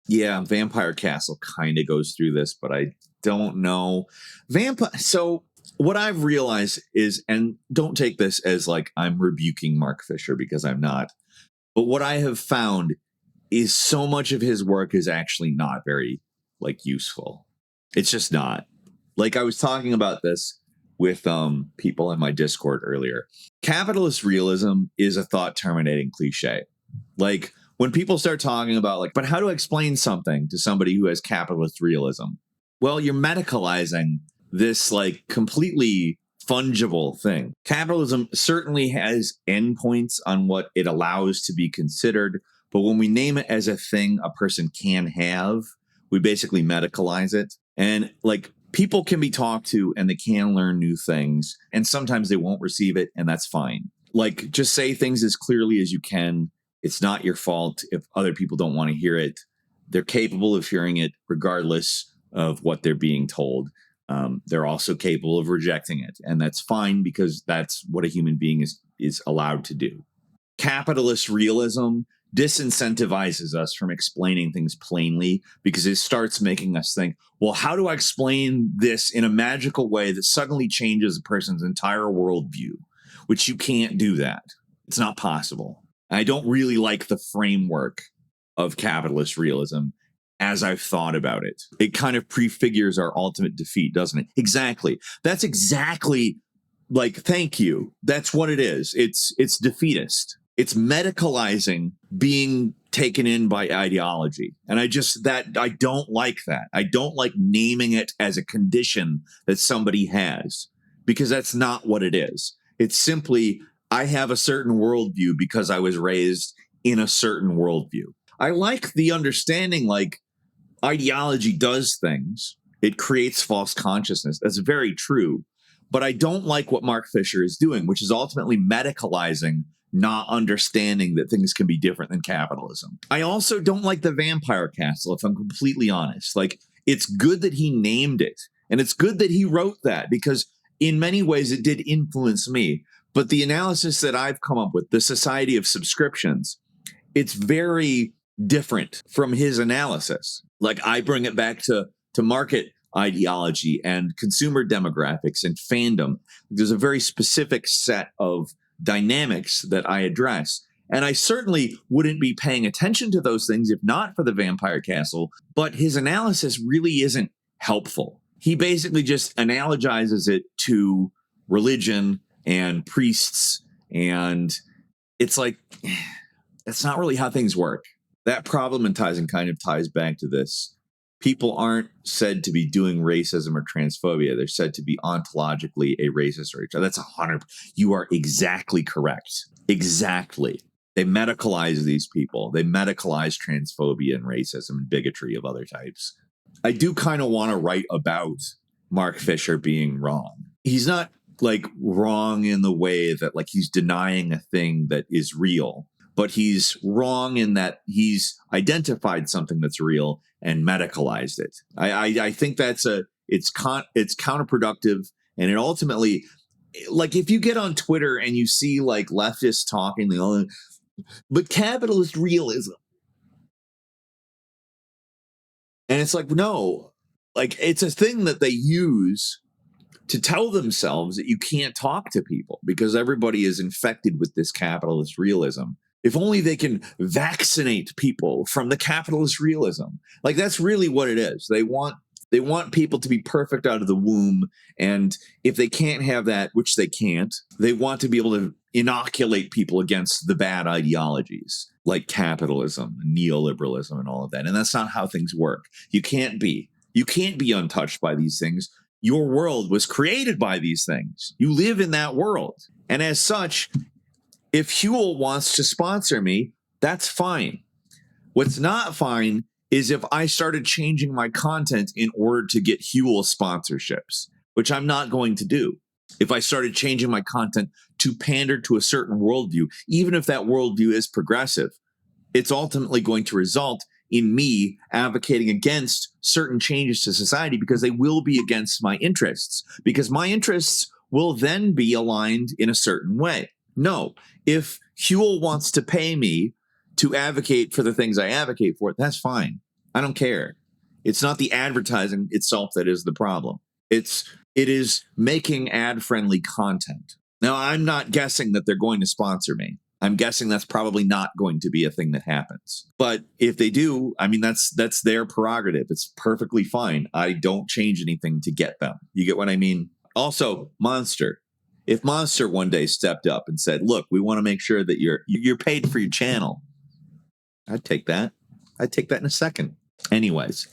Yeah, Vampire Castle kind of goes through this, but I don't know. Vampire. So what I've realized is, and don't take this as like I'm rebuking Mark Fisher because I'm not, but what I have found is so much of his work is actually not very like useful. It's just not. Like I was talking about this with people in my Discord earlier. Capitalist realism is a thought terminating cliche. Like when people start talking about like, but how do I explain something to somebody who has capitalist realism? Well, you're medicalizing this like completely fungible thing. Capitalism certainly has endpoints on what it allows to be considered, but when we name it as a thing a person can have, we basically medicalize it. And like people can be talked to and they can learn new things, and sometimes they won't receive it, and that's fine. Like just say things as clearly as you can. It's not your fault if other people don't want to hear it. They're capable of hearing it regardless of what they're being told. They're also capable of rejecting it, and that's fine because that's what a human being is allowed to do. Capitalist realism disincentivizes us from explaining things plainly because it starts making us think, well, how do I explain this in a magical way that suddenly changes a person's entire worldview? Which you can't do that. It's not possible. I don't really like the framework of capitalist realism as I've thought about it. It kind of prefigures our ultimate defeat, doesn't it? Exactly. That's exactly like, thank you. That's what it is. It's defeatist. It's medicalizing being taken in by ideology. And I don't like that. I don't like naming it as a condition that somebody has, because that's not what it is. It's simply, I have a certain worldview because I was raised in a certain worldview. I like the understanding, like, ideology does things. It creates false consciousness. That's very true. But I don't like what Mark Fisher is doing, which is ultimately medicalizing not understanding that things can be different than capitalism. I also don't like the Vampire Castle, if I'm completely honest. Like, it's good that he named it, and it's good that he wrote that, because in many ways it did influence me. But the analysis that I've come up with, the Society of Subscriptions, it's very different from his analysis. Like, I bring it back to market ideology and consumer demographics and fandom. There's a very specific set of dynamics that I address. And I certainly wouldn't be paying attention to those things if not for the Vampire Castle, but his analysis really isn't helpful. He basically just analogizes it to religion and priests, and it's like, that's not really how things work. That problematizing kind of ties back to this. People aren't said to be doing racism or transphobia. They're said to be ontologically a racist or each other. That's 100. You are exactly correct. Exactly. They medicalize these people. They medicalize transphobia and racism and bigotry of other types. I do kind of want to write about Mark Fisher being wrong. He's not like wrong in the way that like he's denying a thing that is real, but he's wrong in that he's identified something that's real and medicalized it. I think it's counterproductive, and it ultimately, like, if you get on Twitter and you see like leftists talking, but capitalist realism, and it's like, no, like, it's a thing that they use to tell themselves that you can't talk to people because everybody is infected with this capitalist realism. If only they can vaccinate people from the capitalist realism. Like, that's really what it is. They want people to be perfect out of the womb. And if they can't have that, which they can't, they want to be able to inoculate people against the bad ideologies like capitalism, neoliberalism, and all of that. And that's not how things work. You can't be untouched by these things. Your world was created by these things. You live in that world. And as such, if Huel wants to sponsor me, that's fine. What's not fine is if I started changing my content in order to get Huel sponsorships, which I'm not going to do. If I started changing my content to pander to a certain worldview, even if that worldview is progressive, it's ultimately going to result in me advocating against certain changes to society because they will be against my interests, because my interests will then be aligned in a certain way. No, if Huel wants to pay me to advocate for the things I advocate for, that's fine. I don't care. It's not the advertising itself that is the problem. It is making ad-friendly content. Now, I'm not guessing that they're going to sponsor me. I'm guessing that's probably not going to be a thing that happens. But if they do, I mean, that's their prerogative. It's perfectly fine. I don't change anything to get them. You get what I mean? Also, Monster. If Monster one day stepped up and said, look, we want to make sure that you're paid for your channel, I'd take that. I'd take that in a second. Anyways.